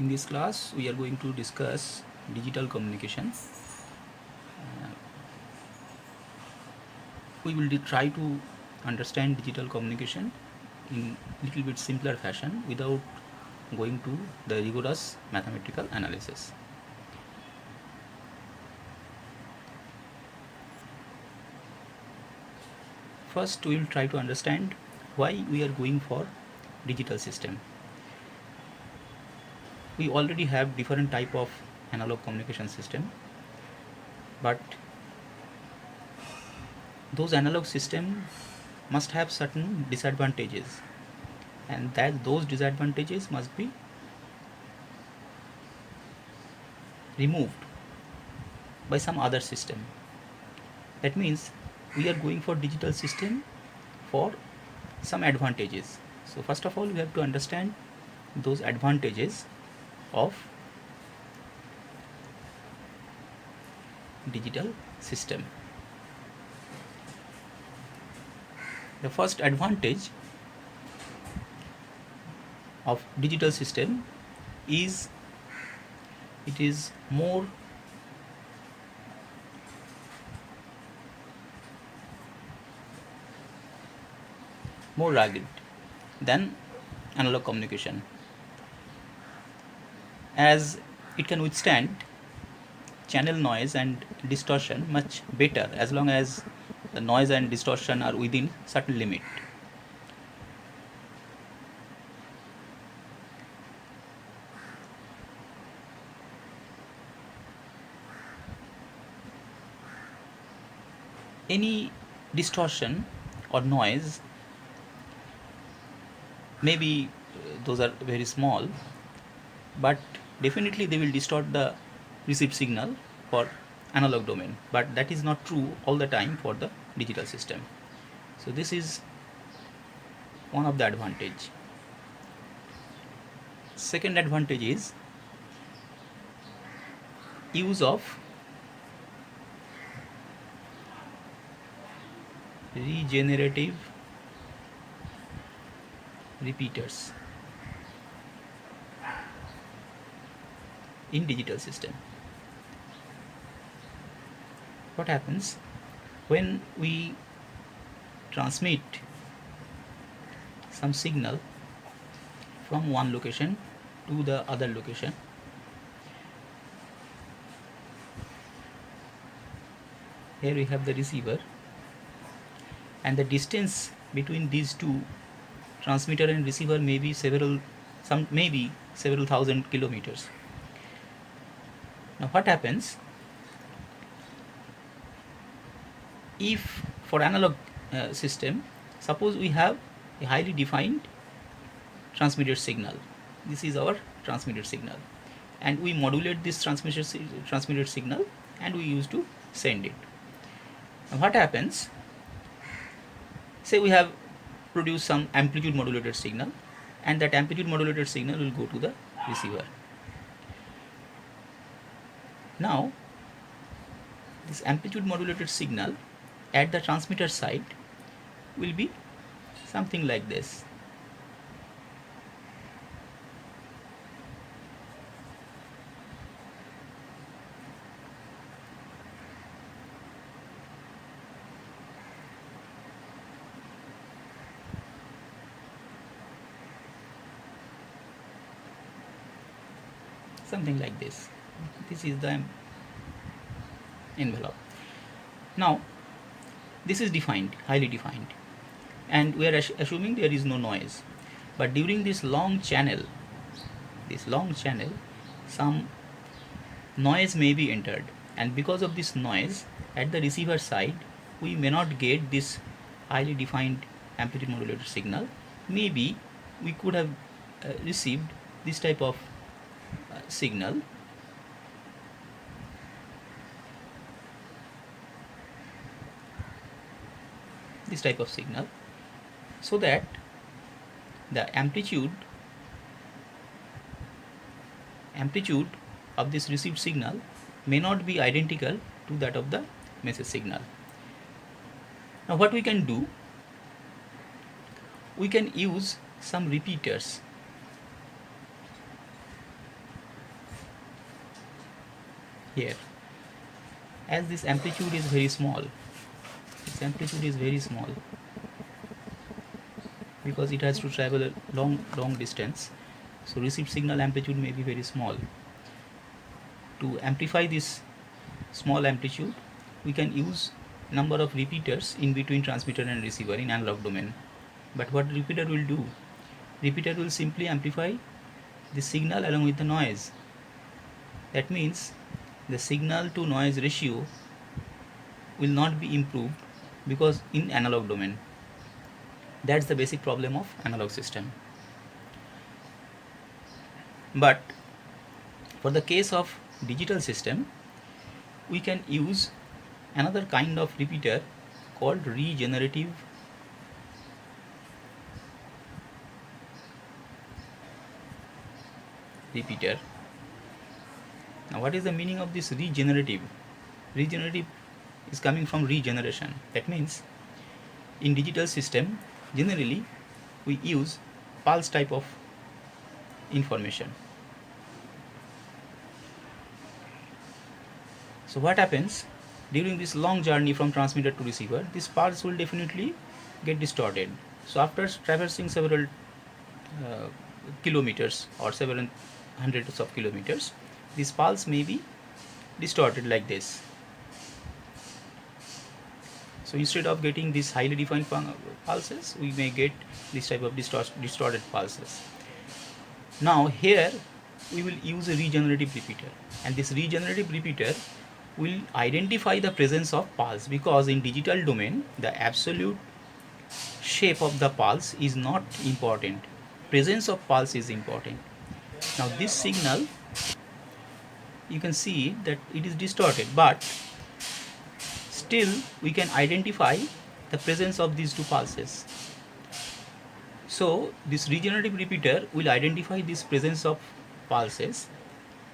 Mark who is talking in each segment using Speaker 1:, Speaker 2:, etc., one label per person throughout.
Speaker 1: In this class, we are going to discuss digital communication. We will try to understand digital communication in little bit simpler fashion without going to the rigorous mathematical analysis. First, we will try to understand why we are going for digital system. We already have different type of analog communication system, but those analog system must have certain disadvantages, and that those disadvantages must be removed by some other system. That means we are going for digital system for some advantages. So first of all, we have to understand those advantages of digital system. The first advantage of digital system is it is more rugged than analog communication, as it can withstand channel noise and distortion much better as long as the noise and distortion are within certain limit. Any distortion or noise, maybe those are very small, but definitely they will distort the received signal for analog domain, but that is not true all the time for the digital system. So this is one of the advantage. Second advantage is use of regenerative repeaters in digital system. What happens when we transmit some signal from one location to the other location? Here we have the receiver, and the distance between these two, transmitter and receiver, may be several thousand kilometers. Now what happens if for analog system, suppose we have a highly defined transmitted signal. This is our transmitted signal, and we modulate this transmitted signal, and we used to send it. Now what happens, say we have produced some amplitude modulated signal, and that amplitude modulated signal will go to the receiver. Now this amplitude modulated signal at the transmitter side will be something like this. Something like this. This is the envelope. Now this is defined, highly defined, and we are assuming there is no noise. But during this long channel, some noise may be entered, and because of this noise at the receiver side, we may not get this highly defined amplitude modulated signal. Maybe we could have received this type of signal, so that the amplitude of this received signal may not be identical to that of the message signal. Now what we can do, we can use some repeaters here. As this amplitude is very small, this amplitude is very small because it has to travel a long distance, so received signal amplitude may be very small. To amplify this small amplitude, we can use number of repeaters in between transmitter and receiver in analog domain. But what repeater will do? Repeater will simply amplify the signal along with the noise. That means the signal to noise ratio will not be improved because in analog domain. That's the basic problem of analog system. But for the case of digital system, we can use another kind of repeater called regenerative repeater. Now, what is the meaning of this regenerative? Regenerative is coming from regeneration. That means in digital system, generally we use pulse type of information. So what happens during this long journey from transmitter to receiver? This pulse will definitely get distorted. So after traversing several kilometers or several hundreds of kilometers, this pulse may be distorted like this. So instead of getting these highly defined pulses, we may get this type of distorted pulses. Now here we will use a regenerative repeater, and this regenerative repeater will identify the presence of pulse, because in digital domain the absolute shape of the pulse is not important. Presence of pulse is important. Now this signal, you can see that it is distorted, but still we can identify the presence of these two pulses. So this regenerative repeater will identify this presence of pulses,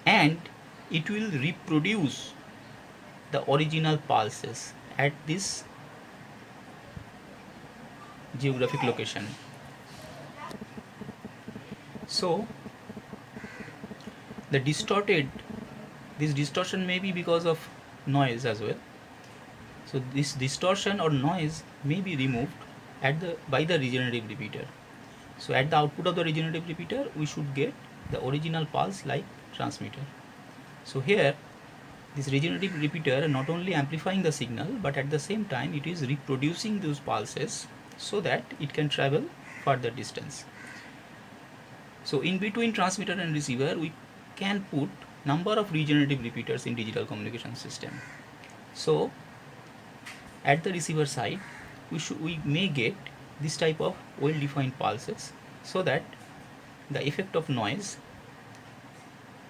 Speaker 1: and it will reproduce the original pulses at this geographic location. So the this distortion may be because of noise as well. So this distortion or noise may be removed by the regenerative repeater. So at the output of the regenerative repeater, we should get the original pulse like transmitter. So here this regenerative repeater not only amplifying the signal, but at the same time it is reproducing those pulses so that it can travel further distance. So in between transmitter and receiver, we can put number of regenerative repeaters in digital communication system. So at the receiver side, we may get this type of well defined pulses, so that the effect of noise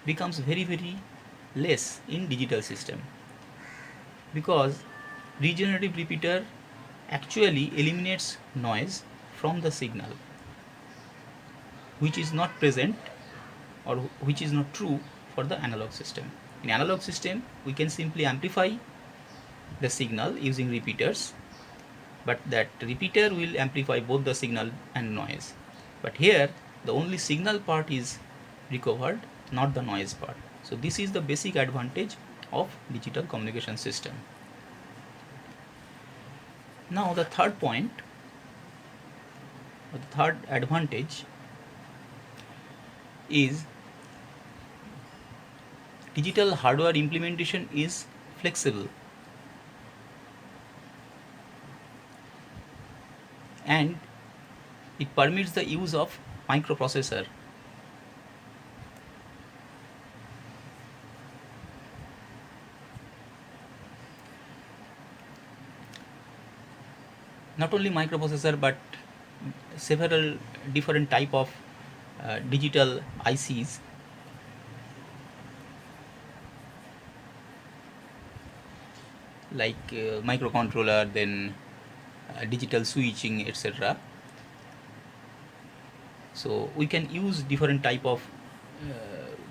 Speaker 1: becomes very less in digital system, because regenerative repeater actually eliminates noise from the signal, which is not present or which is not true for the analog system. In analog system, we can simply amplify the signal using repeaters, but that repeater will amplify both the signal and noise. But here the only signal part is recovered, not the noise part. So this is the basic advantage of digital communication system. Now the third point, or the third advantage, is digital hardware implementation is flexible, and it permits the use of microprocessor. Not only microprocessor, but several different type of digital ICs, like microcontroller, then digital switching, etc. So we can use different type of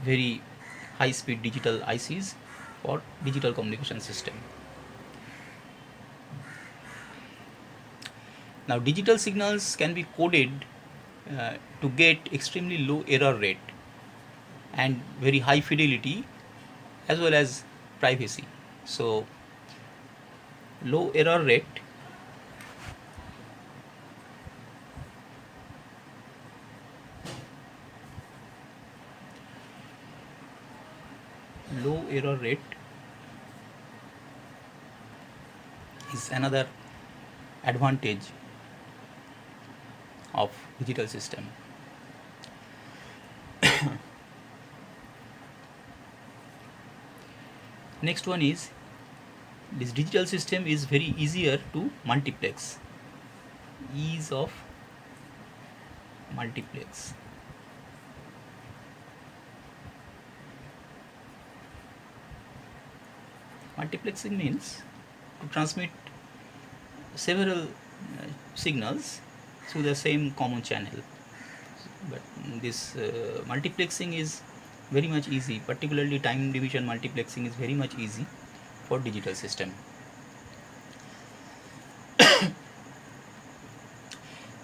Speaker 1: very high speed digital ICs for digital communication system. Now digital signals can be coded to get extremely low error rate and very high fidelity, as well as privacy. So low error rate is another advantage of digital system. Next one is, this digital system is very easier to multiplex. Ease of multiplex. Multiplexing means to transmit several signals through the same common channel. But this multiplexing is very much easy, particularly time division multiplexing is very much easy for digital system.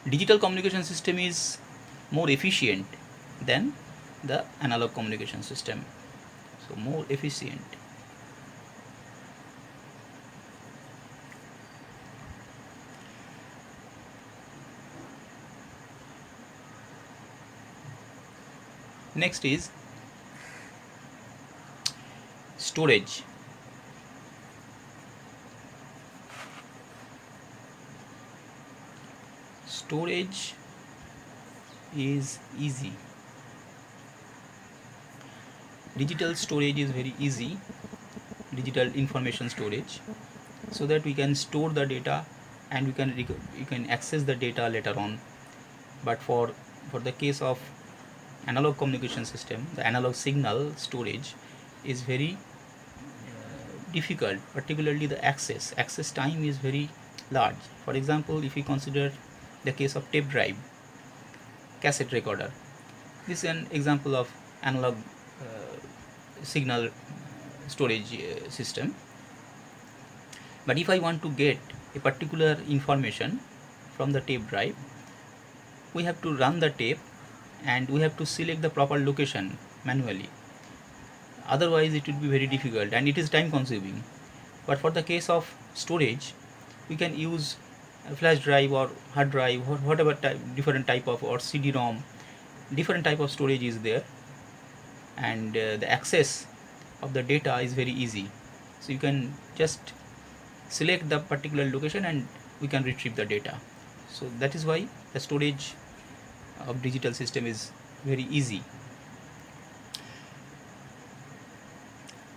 Speaker 1: Digital communication system is more efficient than the analog communication system. So more efficient. Next is storage. Storage is easy. Digital storage is very easy, digital information storage, so that we can store the data and you can access the data later on. But for the case of analog communication system, the analog signal storage is very difficult, particularly the access time is very large. For example, if we consider the case of tape drive, cassette recorder, this is an example of analog signal storage system. But if I want to get a particular information from the tape drive, we have to run the tape and we have to select the proper location manually. Otherwise it would be very difficult and it is time consuming. But for the case of storage, we can use a flash drive or hard drive or whatever different type of, or CD-ROM, different type of storage is there, and the access of the data is very easy. So you can just select the particular location and we can retrieve the data. So that is why the storage of digital system is very easy.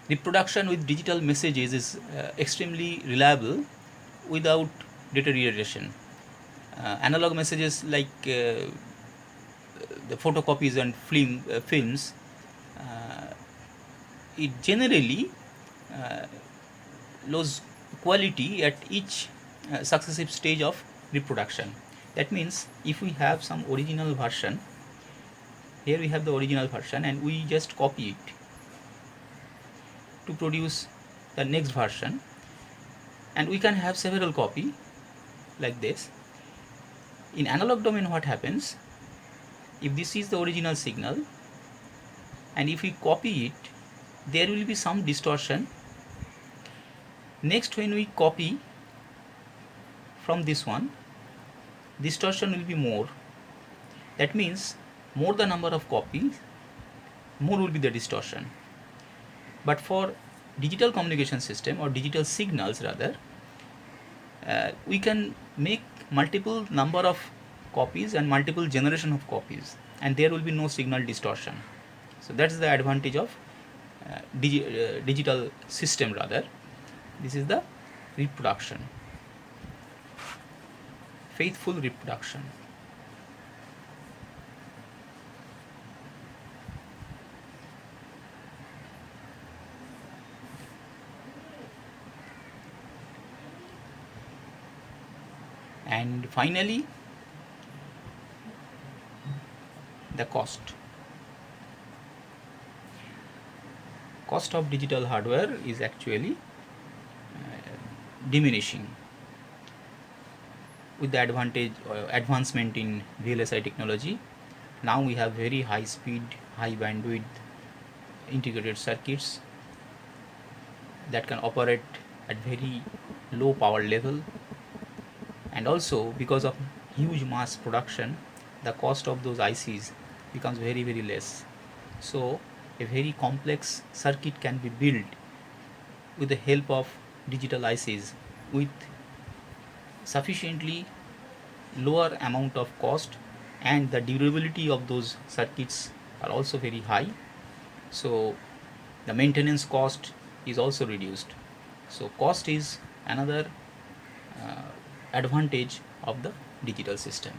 Speaker 1: Reproduction with digital messages is extremely reliable without deterioration. Analog messages like the photocopies and films, it generally lose quality at each successive stage of reproduction. That means if we have some original version, here we have the original version and we just copy it to produce the next version, and we can have several copy like this. In analog domain, what happens, if this is the original signal and if we copy it, there will be some distortion. Next, when we copy from this one, distortion will be more. That means more the number of copies, more will be the distortion. But for digital communication system or digital signals rather, we can make multiple number of copies and multiple generation of copies, and there will be no signal distortion. So that is the advantage of digital system rather. This is the reproduction, faithful reproduction. And finally, the cost. Cost of digital hardware is actually diminishing with the advancement in VLSI technology. Now we have very high speed, high bandwidth integrated circuits, that can operate at very low power level, and also because of huge mass production, the cost of those ICs becomes very less. So a very complex circuit can be built with the help of digital ICs with sufficiently lower amount of cost, and the durability of those circuits are also very high. So the maintenance cost is also reduced. So cost is another advantage of the digital system.